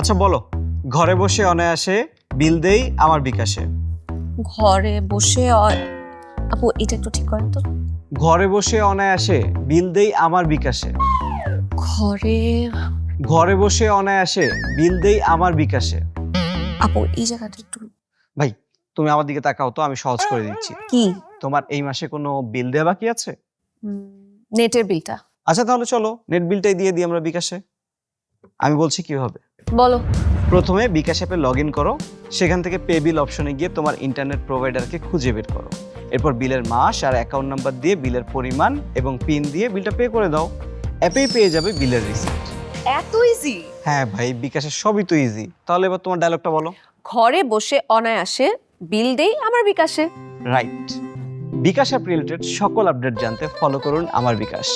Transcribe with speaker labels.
Speaker 1: আচ্ছা বলো, ঘরে বসে অনায়াসে বিল দেই আমার বিকাশে।
Speaker 2: ঘরে বসে আপু এটা একটু ঠিক করেন তো।
Speaker 1: ঘরে বসে অনায়াসে বিল দেই আমার বিকাশে।
Speaker 2: ঘরে
Speaker 1: ঘরে বসে অনায়াসে বিল দেই আমার বিকাশে।
Speaker 2: আপু এই জায়গাটা একটু
Speaker 1: ভাই তুমি আমার দিকে তাকাও তো, আমি সহজ করে দিচ্ছি।
Speaker 2: কি
Speaker 1: তোমার এই মাসে কোনো বিল দেওয়া বাকি আছে?
Speaker 2: নেটের বিলটা।
Speaker 1: আচ্ছা তাহলে চলো নেট বিলটাই দিয়ে দিই আমরা বিকাশে। আমি বলছি কিভাবে।
Speaker 2: বলো।
Speaker 1: প্রথমে বিকাশ অ্যাপে লগ ইন করো, সেখান থেকে পে বিল অপশনে গিয়ে তোমার ইন্টারনেট প্রোভাইডারকে খুঁজে বের করো। এরপর বিলের মাস আর অ্যাকাউন্ট নাম্বার দিয়ে বিলের পরিমাণ এবং পিন দিয়ে বিলটা পে করে দাও। অ্যাপেই পেয়ে যাবে বিলের রিসিপ্ট।
Speaker 2: এত ইজি?
Speaker 1: হ্যাঁ ভাই, বিকাশের সবই তো ইজি। তাহলে এবার তোমার ডায়লগটা বলো।
Speaker 2: ঘরে বসে অনায়াসে বিল দেই আমার বিকাশে।
Speaker 1: রাইট। বিকাশ অ্যাপ রিলেটেড সকল আপডেট জানতে ফলো করুন আমার বিকাশ।